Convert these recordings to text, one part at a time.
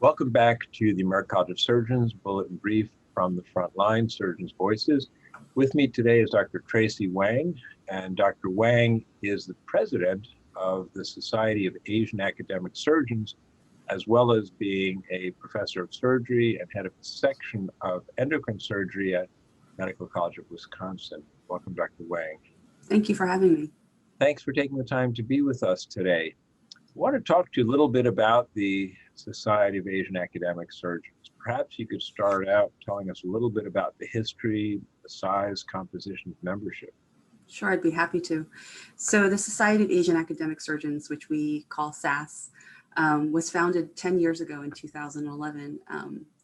Welcome back to the American College of Surgeons Bulletin Brief from the Frontline Surgeons Voices. With me today is Dr. Tracy Wang, and Dr. Wang is the president of the Society of Asian Academic Surgeons, as well as being a professor of surgery and head of a section of endocrine surgery at Medical College of Wisconsin. Welcome, Dr. Wang. Thank you for having me. Thanks for taking the time to be with us today. I want to talk to you a little bit about the Society of Asian Academic Surgeons. Perhaps you could start out telling us a little bit about the history, the size, composition of membership. Sure, I'd be happy to. So the Society of Asian Academic Surgeons, which we call SAAS, was founded 10 years ago in 2011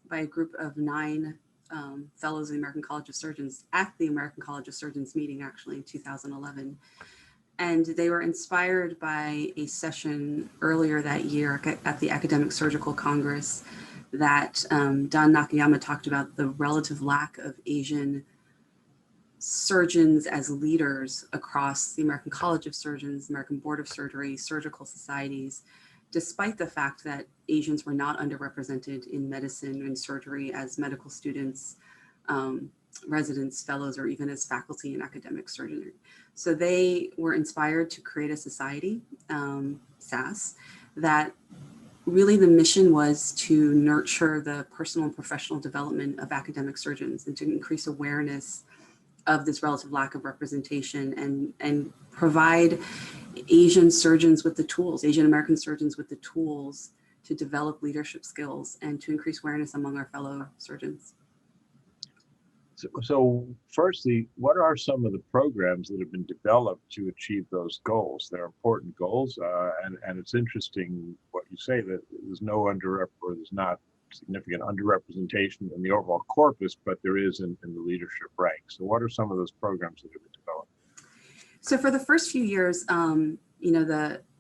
by a group of 9 fellows of the American College of Surgeons at the American College of Surgeons meeting actually in 2011. And they were inspired by a session earlier that year at the Academic Surgical Congress that Don Nakayama talked about the relative lack of Asian surgeons as leaders across the American College of Surgeons, American Board of Surgery, surgical societies, despite the fact that Asians were not underrepresented in medicine and surgery as medical students, residents, fellows, or even as faculty in academic surgery. So they were inspired to create a society, SAAS, that really the mission was to nurture the personal and professional development of academic surgeons and to increase awareness of this relative lack of representation and provide Asian surgeons with the tools, Asian American surgeons with the tools to develop leadership skills and to increase awareness among our fellow surgeons. So firstly, what are some of the programs that have been developed to achieve those goals? They're important goals, and it's interesting what you say, that there's there's not significant underrepresentation in the overall corpus, but there is in the leadership ranks. So what are some of those programs that have been developed? So for the first few years,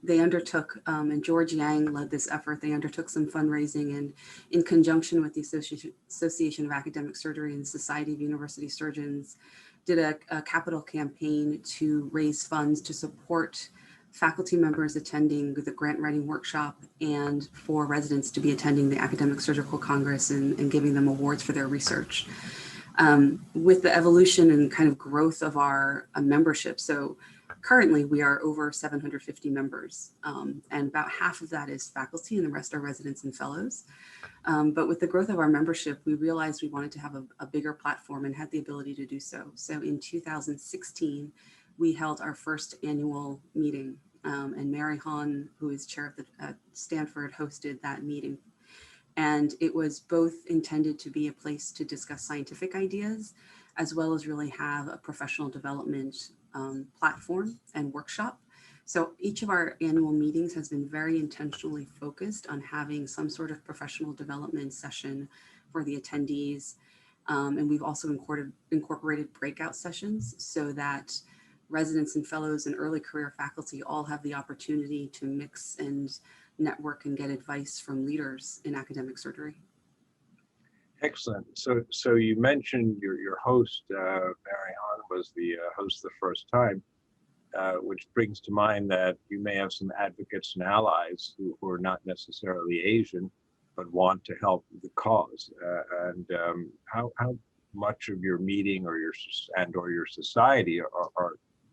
they undertook, and George Yang led this effort, they undertook some fundraising, and in conjunction with the Association of Academic Surgery and Society of University Surgeons, did a capital campaign to raise funds to support faculty members attending the grant writing workshop and for residents to be attending the Academic Surgical Congress and giving them awards for their research. With the evolution and kind of growth of our membership, so currently we are over 750 members, and about half of that is faculty and the rest are residents and fellows. But with the growth of our membership, we realized we wanted to have a bigger platform and had the ability to do so. So in 2016, we held our first annual meeting, and Mary Hahn, who is chair of the Stanford, hosted that meeting. And it was both intended to be a place to discuss scientific ideas, as well as really have a professional development platform and workshop. So each of our annual meetings has been very intentionally focused on having some sort of professional development session for the attendees. And we've also incorporated breakout sessions so that residents and fellows and early career faculty all have the opportunity to mix and network and get advice from leaders in academic surgery. Excellent. So you mentioned your host, Mary Hahn, was the host the first time, which brings to mind that you may have some advocates and allies who are not necessarily Asian, but want to help the cause. How much of your meeting or your society are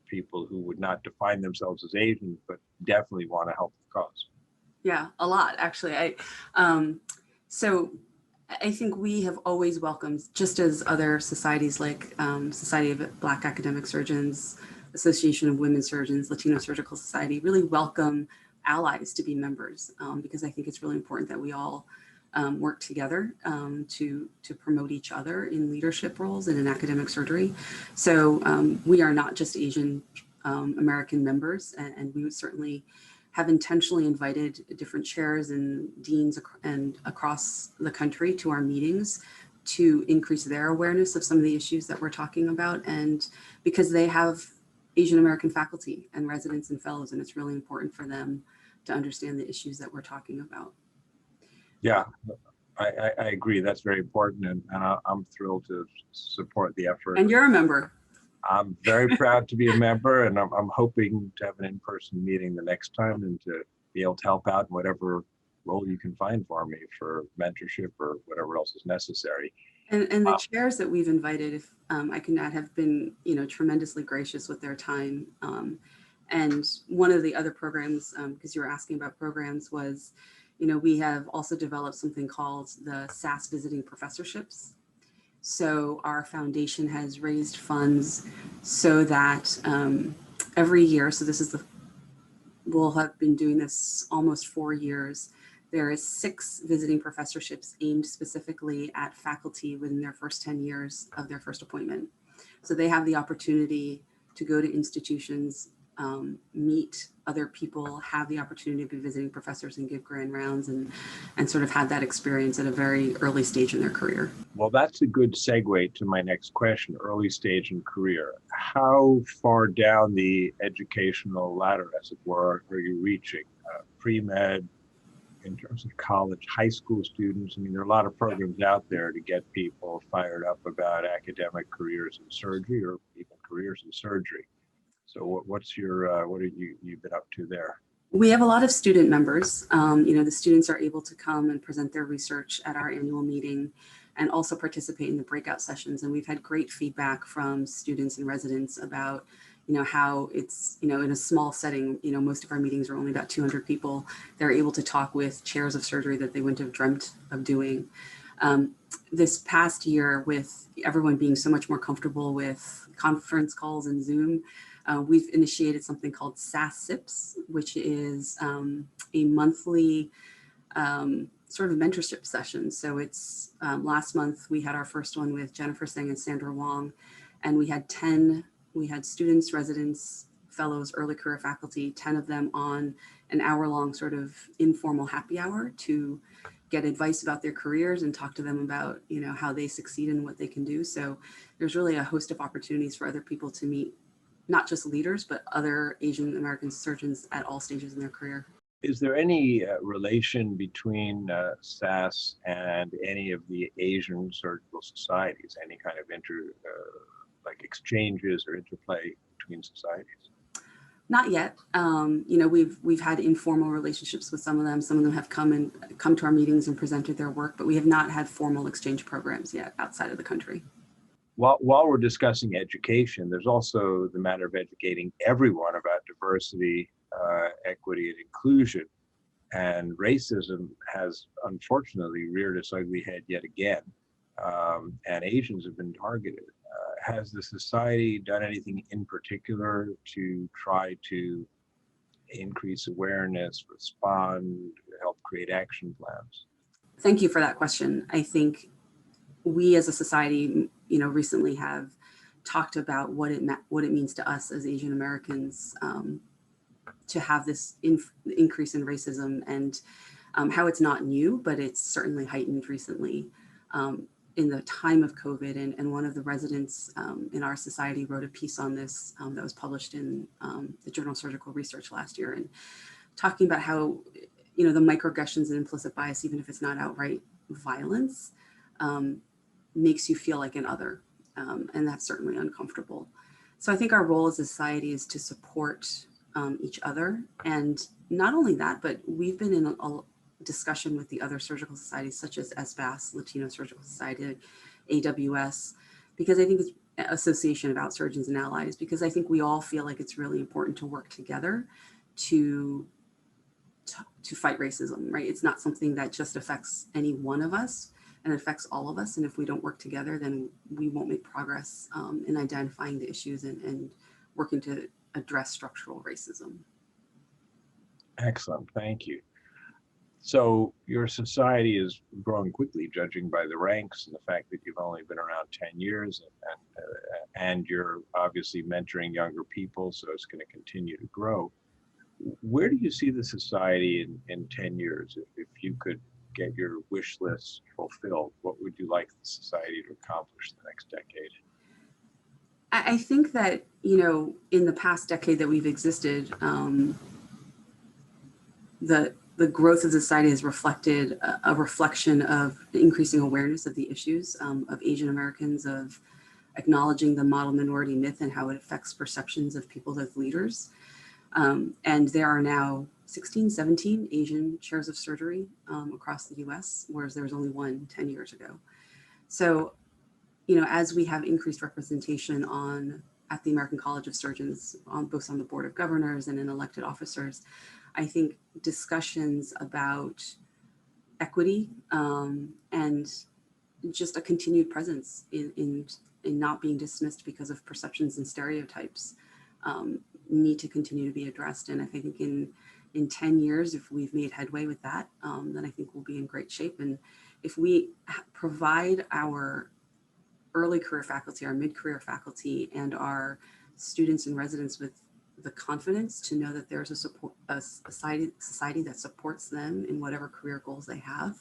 people who would not define themselves as Asian, but definitely want to help the cause? Yeah, a lot, actually. So I think we have always welcomed, just as other societies like Society of Black Academic Surgeons, Association of Women Surgeons, Latino Surgical Society, really welcome allies to be members, because I think it's really important that we all work together to promote each other in leadership roles and in academic surgery. So we are not just Asian American members, and we would certainly have intentionally invited different chairs and deans and across the country to our meetings to increase their awareness of some of the issues that we're talking about, and because they have Asian American faculty and residents and fellows, and it's really important for them to understand the issues that we're talking about. Yeah, I agree. That's very important, and I'm thrilled to support the effort. And you're a member. I'm very proud to be a member, and I'm hoping to have an in-person meeting the next time and to be able to help out in whatever role you can find for me for mentorship or whatever else is necessary. And the chairs that we've invited, if I can add, have been, tremendously gracious with their time. And one of the other programs, because you were asking about programs, was, we have also developed something called the SAAS visiting professorships. So our foundation has raised funds so that every year, so we'll have been doing this almost 4 years. There is 6 visiting professorships aimed specifically at faculty within their first 10 years of their first appointment. So they have the opportunity to go to institutions, meet other people, have the opportunity to be visiting professors and give grand rounds and sort of have that experience at a very early stage in their career. Well, that's a good segue to my next question, early stage in career. How far down the educational ladder, as it were, are you reaching? Pre-med, in terms of college, high school students? I mean, there are a lot of programs out there to get people fired up about academic careers in surgery or even careers in surgery. So what have you've been up to there? We have a lot of student members. The students are able to come and present their research at our annual meeting and also participate in the breakout sessions. And we've had great feedback from students and residents about how it's, in a small setting, most of our meetings are only about 200 people. They're able to talk with chairs of surgery that they wouldn't have dreamt of doing. This past year, with everyone being so much more comfortable with conference calls and Zoom, we've initiated something called SAAS SIPs, which is a monthly sort of mentorship session. So it's last month we had our first one with Jennifer Singh and Sandra Wang, and we had students, residents, fellows, early career faculty, 10 of them on an hour-long sort of informal happy hour to get advice about their careers and talk to them about, how they succeed and what they can do. So there's really a host of opportunities for other people to meet, not just leaders, but other Asian American surgeons at all stages in their career. Is there any relation between SAAS and any of the Asian surgical societies? Any kind of like exchanges or interplay between societies? Not yet. We've had informal relationships with some of them. Some of them have come to our meetings and presented their work, but we have not had formal exchange programs yet outside of the country. While we're discussing education, there's also the matter of educating everyone about diversity, equity, and inclusion. And racism has unfortunately reared its ugly head yet again, and Asians have been targeted. Has the society done anything in particular to try to increase awareness, respond, help create action plans? Thank you for that question. I think we as a society, recently have talked about what it means to us as Asian Americans to have this increase in racism and how it's not new, but it's certainly heightened recently in the time of COVID. And one of the residents in our society wrote a piece on this that was published in the Journal of Surgical Research last year, and talking about how, the microaggressions and implicit bias, even if it's not outright violence, makes you feel like an other. And that's certainly uncomfortable. So I think our role as a society is to support each other. And not only that, but we've been in a discussion with the other surgical societies, such as SAAS, Latino Surgical Society, AWS, because I think it's Association of Out Surgeons and Allies, because I think we all feel like it's really important to work together to fight racism, right? It's not something that just affects any one of us, and it affects all of us. And if we don't work together, then we won't make progress in identifying the issues and working to address structural racism. Excellent, thank you. So your society is growing quickly, judging by the ranks and the fact that you've only been around 10 years, and you're obviously mentoring younger people, so it's going to continue to grow. Where do you see the society in 10 years? If you could get your wish list fulfilled, what would you like the society to accomplish in the next decade? I think that, in the past decade that we've existed, the growth of society has reflected a reflection of increasing awareness of the issues of Asian Americans, of acknowledging the model minority myth and how it affects perceptions of people as leaders. And there are now 16, 17 Asian chairs of surgery across the US, whereas there was only one 10 years ago. So, as we have increased representation at the American College of Surgeons, both on the Board of Governors and in elected officers, I think discussions about equity and just a continued presence in not being dismissed because of perceptions and stereotypes need to continue to be addressed. And I think in 10 years, if we've made headway with that, then I think we'll be in great shape. And if we provide our early career faculty, our mid-career faculty, and our students and residents with the confidence to know that there's a society that supports them in whatever career goals they have,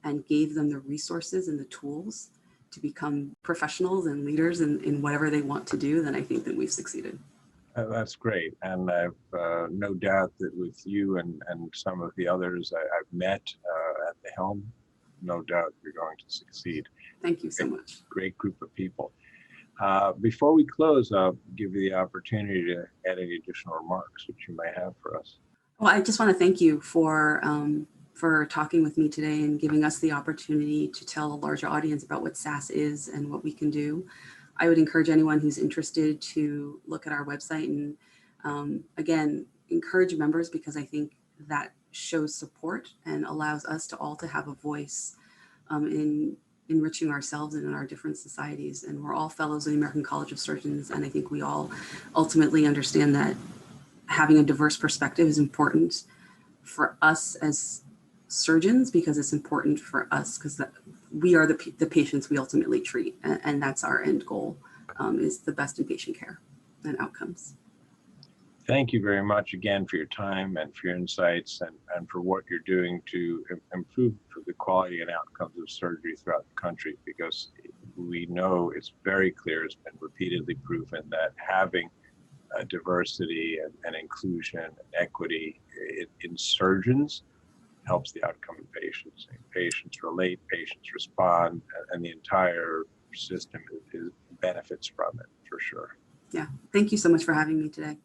and gave them the resources and the tools to become professionals and leaders in whatever they want to do, then I think that we've succeeded. That's great. And I've no doubt that with you and some of the others I've met at the helm, no doubt you're going to succeed. Thank you so much. Great group of people. Before we close, I'll give you the opportunity to add any additional remarks that you may have for us. Well, I just want to thank you for talking with me today and giving us the opportunity to tell a larger audience about what SAAS is and what we can do. I would encourage anyone who's interested to look at our website and again, encourage members, because I think that shows support and allows us to all to have a voice in enriching ourselves and in our different societies. And we're all fellows of the American College of Surgeons. And I think we all ultimately understand that having a diverse perspective is important for us as surgeons, because it's important for us because we are the patients we ultimately treat. And that's our end goal, is the best in patient care and outcomes. Thank you very much again for your time and for your insights and for what you're doing to improve the quality and outcomes of surgery throughout the country, because we know it's very clear, it's been repeatedly proven that having diversity and inclusion and equity in surgeons helps the outcome of patients. Patients relate, patients respond, and the entire system benefits from it, for sure. Yeah, thank you so much for having me today.